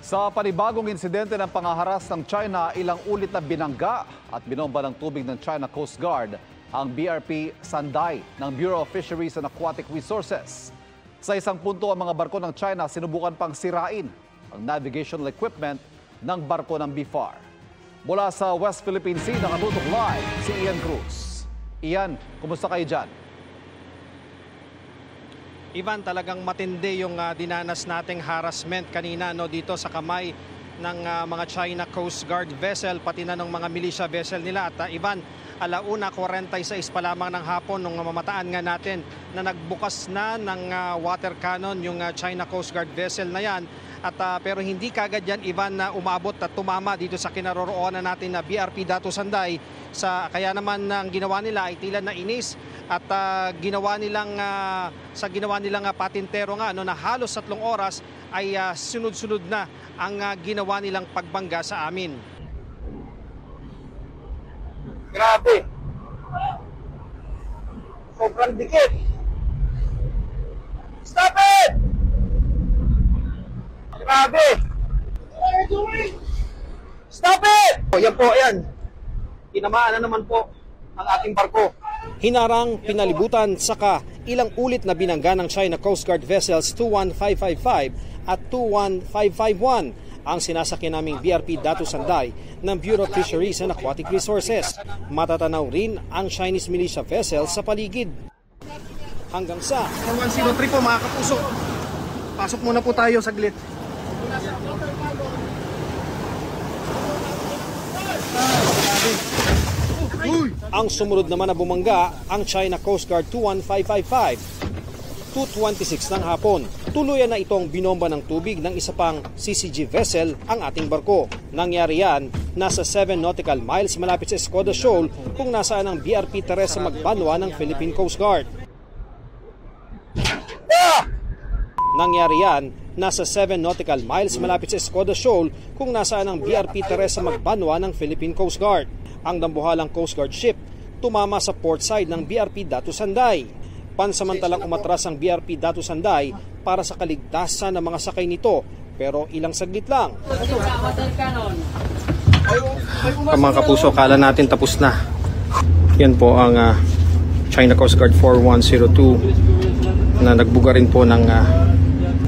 Sa panibagong insidente ng pangaharas ng China, ilang ulit na binangga at binomba ng tubig ng China Coast Guard ang BRP Sanday ng Bureau of Fisheries and Aquatic Resources. Sa isang punto, ang mga barko ng China sinubukan pang sirain ang navigational equipment ng barko ng BFAR. Mula sa West Philippine Sea, nakatutok live si Ian Cruz. Ian, kumusta kayo dyan? Ivan, talagang matindi yung dinanas nating harassment kanina dito sa kamay ng mga China Coast Guard vessel, pati na ng mga militia vessel nila. At Ivan, 1:46 pa lamang ng hapon nung mamataan nga natin na nagbukas na ng water cannon yung China Coast Guard vessel na yan. At pero hindi kagad yan, Ivan, na umabot at tumama dito sa kinaroroonan natin na BRP Datu Sanday. Kaya naman ang ginawa nila ay tila na inis at ginawa nilang patintero nga na halos 3 oras ay sunod-sunod na ang ginawa nilang pagbangga sa amin. Grabe. Sobrang dikit. Stop it! Grabe. What are you doing? Stop it! Yan po, yan. Tinamaan na naman po ang ating barko. Hinarang, pinalibutan, saka ilang ulit na binangga ng China Coast Guard vessels 21555 at 21551 ang sinasakyan naming BRP Datu Sanday ng Bureau of Fisheries and Aquatic Resources. Matatanaw rin ang Chinese militia vessels sa paligid. Hanggang sa 103 po mga kapuso. Pasok muna po tayo saglit. Ang sumunod naman na bumangga ang China Coast Guard 21555, 2:26 ng hapon. Tuluyan na itong binomba ng tubig ng isa pang CCG vessel ang ating barko. Nangyari yan nasa 7 nautical miles malapit sa Escoda Shoal kung nasaan ang BRP Teresa Magbanwa ng Philippine Coast Guard. Nangyari yan nasa 7 nautical miles malapit sa Escoda Shoal kung nasaan ang BRP Teresa Magbanwa ng Philippine Coast Guard. Ang dambuhalang Coast Guard ship tumama sa port side ng BRP Datu Sanday. Pansamantalang umatras ang BRP Datu Sanday para sa kaligtasan ng mga sakay nito, pero ilang saglit lang. Mga kapuso, kala natin tapos na. Yan po ang China Coast Guard 4102 na nagbuga rin po ng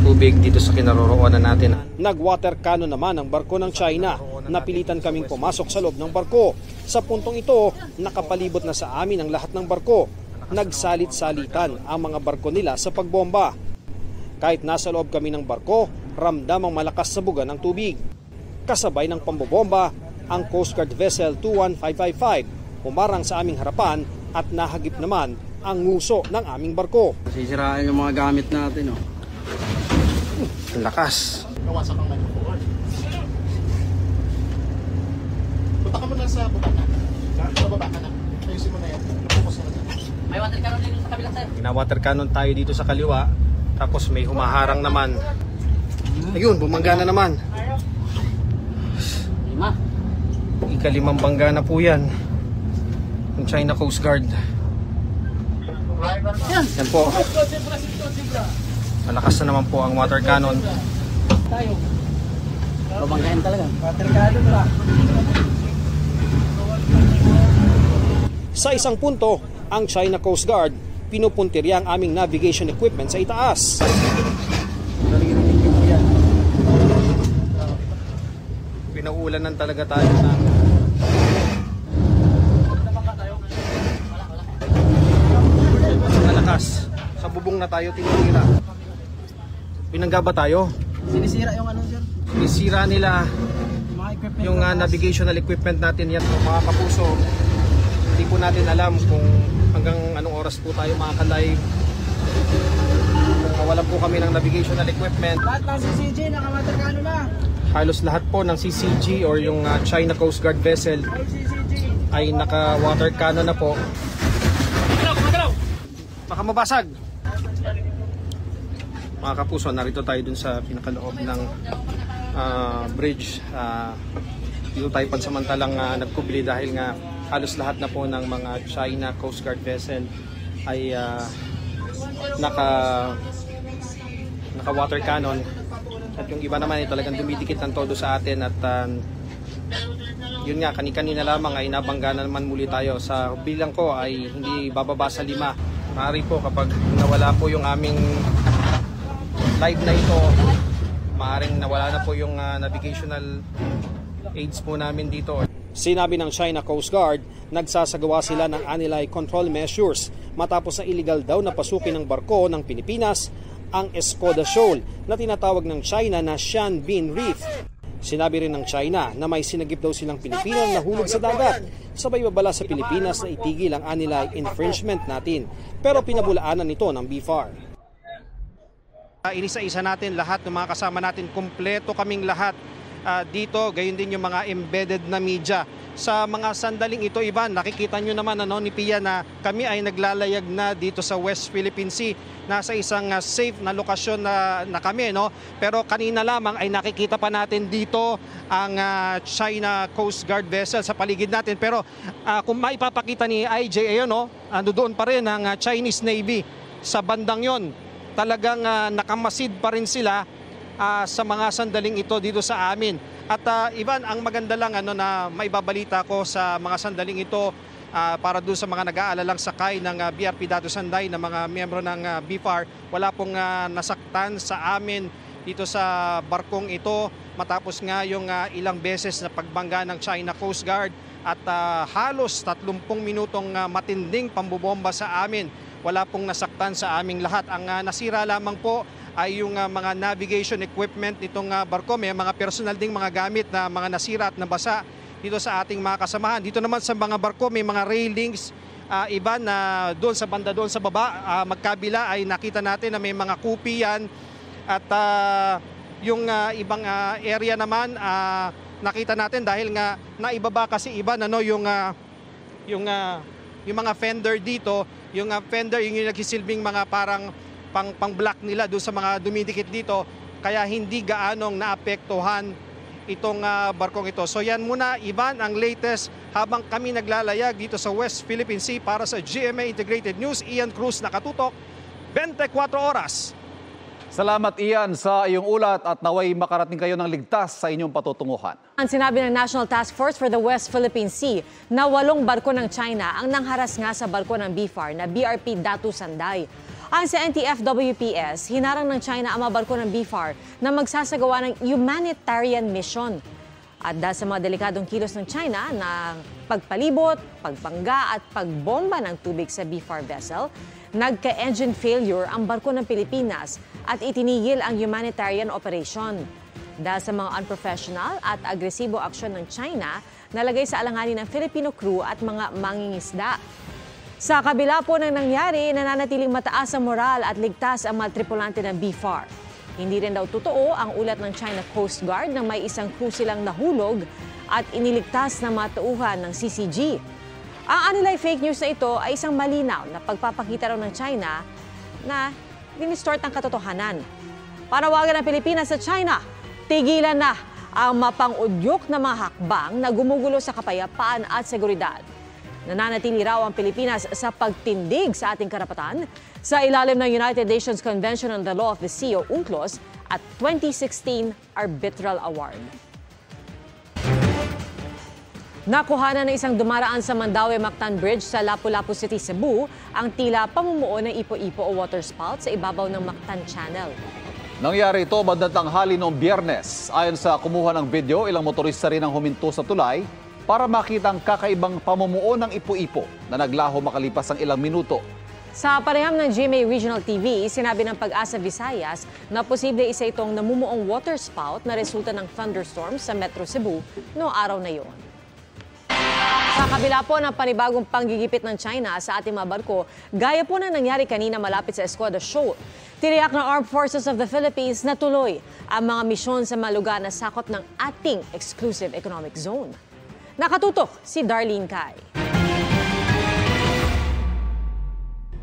tubig dito sa kinaroroonan natin. Nag-water cannon naman ang barko ng China. Napilitan kaming pumasok sa loob ng barko. Sa puntong ito, nakapalibot na sa amin ang lahat ng barko. Nagsalit-salitan ang mga barko nila sa pagbomba. Kahit nasa loob kami ng barko, ramdam ang malakas na buga ng tubig. Kasabay ng pambobomba, ang Coast Guard Vessel 21555 humarang sa aming harapan at nahagip naman ang nguso ng aming barko. Sisirain yung mga gamit natin. Ang lakas. Kawasak ang microphone. Punta ka muna sa baba na. Sa baba ka na. Ayusin mo na yan. Focus na dyan. May water cannon dito sa kabilang sir. Gina-water cannon tayo dito sa kaliwa. Tapos may humaharang naman. Ayun, bumangga na naman. 5. Ika-5 bangga na po yan. Ang China Coast Guard. Yan po. Malakas na naman po ang water cannon. Babanggain talaga. Sa isang punto, ang China Coast Guard pinupuntirya ang aming navigation equipment sa itaas. Pinauulanan talaga tayo ng malakas. Sa bubong na tayo tinitira. Binangga ba tayo? Sinisira yung ano sir? Sinisira nila Mga equipment. yung navigational equipment natin yan, mga kapuso. Hindi po natin alam kung hanggang anong oras po tayo makaka-live. Kung mawalan po kami ng navigational equipment. Lahat ng CCG naka-water cannon na. Halos lahat po ng CCG or yung China Coast Guard vessel ay naka-water cannon na po. Baka mabasag. Mga kapuso, narito tayo dun sa pinakaloob ng bridge. Dito tayo pansamantalang nagkubli dahil nga halos lahat na po ng mga China Coast Guard vessel ay naka water cannon. At yung iba naman ay talagang dumidikit ng todo sa atin at yun nga, kani-kanina lamang ay nabangga na naman muli tayo. Sa bilang ko ay hindi bababa sa 5. Maaari po kapag nawala po yung aming live na ito, maaaring nawala na po yung navigational aids po namin dito. Sinabi ng China Coast Guard, nagsasagawa sila ng anti control measures matapos na illegal daw na pasukin ng barko ng Pilipinas ang Escoda Shoal na tinatawag ng China na Xianbin Reef. Sinabi rin ng China na may sinagip daw silang Pilipino na nahulog sa dagat. Sabay babala sa Pilipinas na itigil ang anti infringement natin, pero pinabulaanan nito ng BFAR. Inisa-isa natin lahat ng mga kasama natin, kumpleto kaming lahat dito, gayon din yung mga embedded na media. Sa mga sandaling ito, Ivan, nakikita nyo naman ni Pia na kami ay naglalayag na dito sa West Philippine Sea. Nasa isang safe na lokasyon na kami. Pero kanina lamang ay nakikita pa natin dito ang China Coast Guard vessel sa paligid natin. Pero kung maipapakita ni IJ, ando doon pa rin ang Chinese Navy sa bandang yon. Talagang nakamasid pa rin sila sa mga sandaling ito dito sa amin. At Ivan, ang maganda lang na maibabalita ko sa mga sandaling ito para doon sa mga nag-aalalang sakay ng BRP Datu Sanday na mga miyembro ng BFAR, wala pong nasaktan sa amin dito sa barkong ito matapos nga yung ilang beses na pagbangga ng China Coast Guard at halos 30 minutong matinding pambobomba sa amin. Wala pong nasaktan sa aming lahat. Ang nasira lamang po ay yung mga navigation equipment nitong barko. May mga personal ding mga gamit na mga nasira at nabasa dito sa ating mga kasamahan. Dito naman sa mga barko may mga railings, iba na doon sa banda doon sa baba, magkabila ay nakita natin na may mga kupi yan. At yung ibang area naman nakita natin dahil nga naibaba kasi iba yung mga fender dito, yung fender yung nagsisilbing mga parang pang-block nila doon sa mga dumidikit dito, kaya hindi gaanong naapektuhan itong barkong ito. So yan muna, Ivan, ang latest habang kami naglalayag dito sa West Philippine Sea para sa GMA Integrated News. Ian Cruz, nakatutok, 24 oras. Salamat, Ian, sa iyong ulat at naway makarating kayo ng ligtas sa inyong patutunguhan. Ang sinabi ng National Task Force for the West Philippine Sea na 8 barko ng China ang nangharas nga sa barko ng BFAR na BRP Datu Sanday. Ayon sa NTF-WPS, hinarang ng China ang mga barko ng BFAR na magsasagawa ng humanitarian mission. At dahil sa mga delikadong kilos ng China na pagpalibot, pagbangga at pagbomba ng tubig sa BFAR vessel, nagka-engine failure ang barko ng Pilipinas at itinigil ang humanitarian operation. Dahil sa mga unprofessional at agresibo aksyon ng China, nalagay sa alanganin ng Filipino crew at mga mangingisda. Sa kabila po ng nangyari, nananatiling mataas ang moral at ligtas ang mga tripulante ng BFAR. Hindi rin daw totoo ang ulat ng China Coast Guard na may isang crew silang nahulog at iniligtas na mga tauhan ng CCG. Ang anilay fake news na ito ay isang malinaw na pagpapakita raw ng China na dinistort ang katotohanan. Panawagan ng Pilipinas sa China, tigilan na ang mapang-udyok na mga hakbang na gumugulo sa kapayapaan at seguridad. Nananatili raw ang Pilipinas sa pagtindig sa ating karapatan sa ilalim ng United Nations Convention on the Law of the Sea o UNCLOS at 2016 Arbitral Award. Nakuhanan ng isang dumaraan sa Mandaue-Mactan Bridge sa Lapu-Lapu City, Cebu ang tila pamumuo ng ipo-ipo o waterspout sa ibabaw ng Mactan Channel. Nangyari ito bandang tanghali noong Biyernes. Ayon sa kumuha ng video, ilang motorista rin ang huminto sa tulay para makita ang kakaibang pamumuo ng ipo-ipo na naglaho makalipas ang ilang minuto. Sa pareham ng GMA Regional TV, sinabi ng Pag-asa Visayas na posible isa itong namumuong waterspout na resulta ng thunderstorm sa Metro Cebu noong araw na iyon. Sa kabila po ng panibagong panggigipit ng China sa ating mga barko, gaya po na nangyari kanina malapit sa Escoda Shoal, tiniyak ng Armed Forces of the Philippines na tuloy ang mga misyon sa mga lugar na sakop ng ating exclusive economic zone. Nakatutok si Darlene Kai.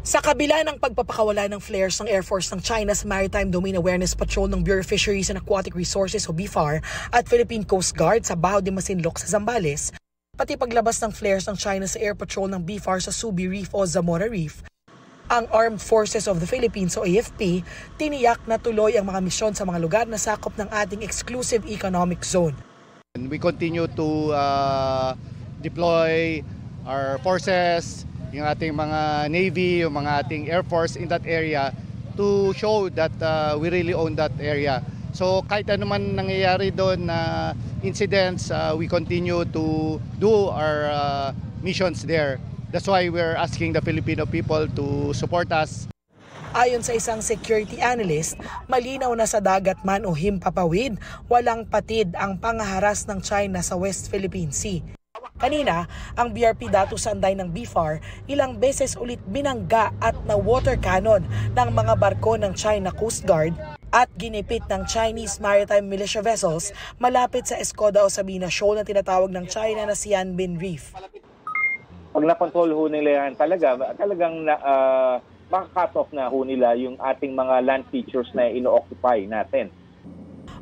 Sa kabila ng pagpapakawala ng flares ng Air Force ng China's Maritime Domain Awareness Patrol ng Bureau of Fisheries and Aquatic Resources o BFAR at Philippine Coast Guard sa Baho de Masinloc sa Zambales, pati paglabas ng flares ng China sa Air Patrol ng BFAR sa Subi Reef o Zamora Reef, Ang Armed Forces of the Philippines o AFP, tiniyak na tuloy ang mga misyon sa mga lugar na sakop ng ating exclusive economic zone. We continue to deploy our forces, yung ating mga Navy, yung mga ating Air Force in that area to show that we really own that area. So kahit ano man nangyayari doon na incidents, we continue to do our missions there. That's why we're asking the Filipino people to support us. Ayon sa isang security analyst, malinaw na sa dagat man o himpapawid, walang patid ang pangaharas ng China sa West Philippine Sea. Kanina, ang BRP Datu Sanday ng BFAR ilang beses ulit binangga at na-water cannon ng mga barko ng China Coast Guard at ginipit ng Chinese Maritime Militia vessels malapit sa Escoda o Sabina Shoal na tinatawag ng China na Xianbin Reef. Pag na-control ho nila yan, talagang maka-cut off na ho nila yung ating mga land features na ino-occupy natin.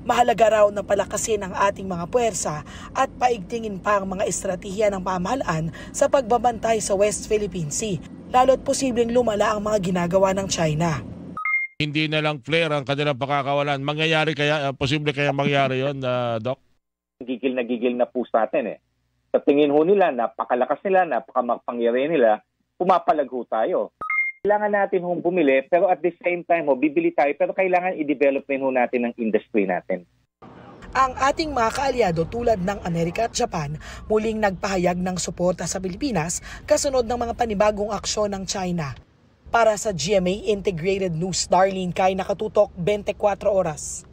Mahalaga raw na palakasin ang ating mga puwersa at paigtingin pa ang mga estratehiya ng pamahalaan sa pagbabantay sa West Philippine Sea, lalo't posibleng lumala ang mga ginagawa ng China. Hindi na lang flare ang kanilang pakakawalan. Posible kaya mangyari yon, Doc? Gigil na po sa atin eh. Sa tingin ho nila, napakalakas nila, napakamapangyari nila, pumapalag ho tayo. Kailangan natin hong bumili, pero at the same time, bibili tayo, pero kailangan i-develop ho natin ang industry natin. Ang ating mga kaalyado tulad ng Amerika at Japan muling nagpahayag ng suporta sa Pilipinas kasunod ng mga panibagong aksyon ng China. Para sa GMA Integrated News, Darlene Kay, nakatutok 24 oras.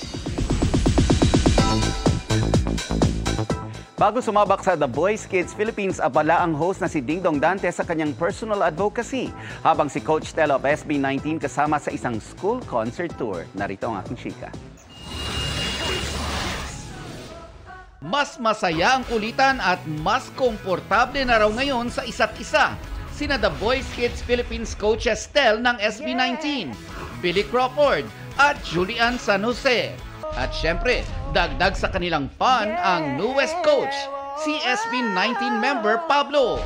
Bago sumabak sa The Voice Kids Philippines, abala ang host na si Dingdong Dante sa kanyang personal advocacy. Habang si Coach Tel of SB19 kasama sa isang school concert tour. Narito ang aking chika. Mas masaya ang kulitan at mas komportable na raw ngayon sa isa't isa. Sina The Voice Kids Philippines coaches Tel ng SB19, Billy Crawford at Julian San Jose. At syempre, dagdag sa kanilang fun ang newest coach, si SB19 member Pablo.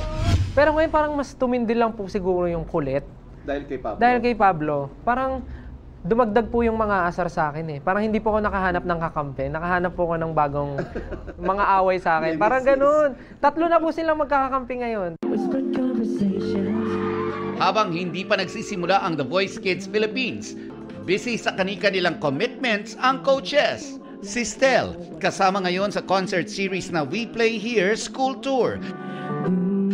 Pero ngayon parang mas tumindil lang po siguro yung kulit. Dahil kay Pablo? Dahil kay Pablo. Parang dumagdag po yung mga asar sa akin eh. Parang hindi po ako nakahanap ng kakampi. Nakahanap po ako ng bagong mga away sa akin. Parang ganun. 3 na po silang magkakakampi ngayon. Habang hindi pa nagsisimula ang The Voice Kids Philippines, busy sa kanilang commitments ang coaches. Si Stel, kasama ngayon sa concert series na We Play Here School Tour,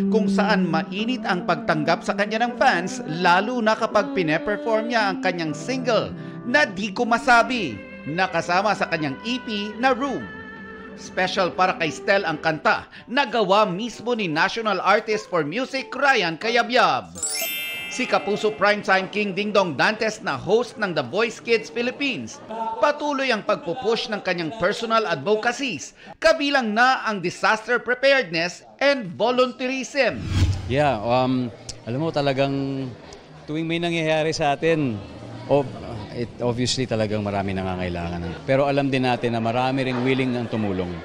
kung saan mainit ang pagtanggap sa kanya ng fans, lalo na kapag pine-perform niya ang kanyang single na Di Ko Masabi, na kasama sa kanyang EP na Room. Special para kay Stel ang kanta na gawa mismo ni National Artist for Music Ryan Cayabyab. Si Kapuso Primetime King Dingdong Dantes na host ng The Voice Kids Philippines, patuloy ang pagpupush ng kanyang personal advocacies, kabilang na ang disaster preparedness and volunteerism. Yeah, alam mo talagang tuwing may nangyayari sa atin, obviously talagang marami nangangailangan. Pero alam din natin na marami ring willing ang tumulong.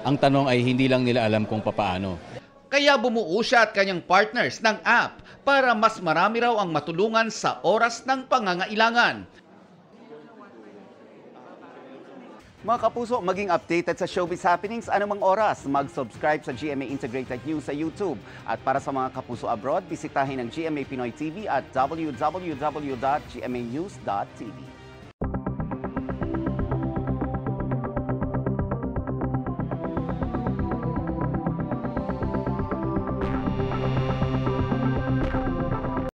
Ang tanong ay hindi lang nila alam kung papaano. Kaya bumuo siya at kanyang partners ng app para mas marami raw ang matulungan sa oras ng pangangailangan. Mga kapuso, maging updated sa showbiz happenings anumang oras. Mag-subscribe sa GMA Integrated News sa YouTube. At para sa mga kapuso abroad, bisitahin ang GMA Pinoy TV at www.gmanews.tv.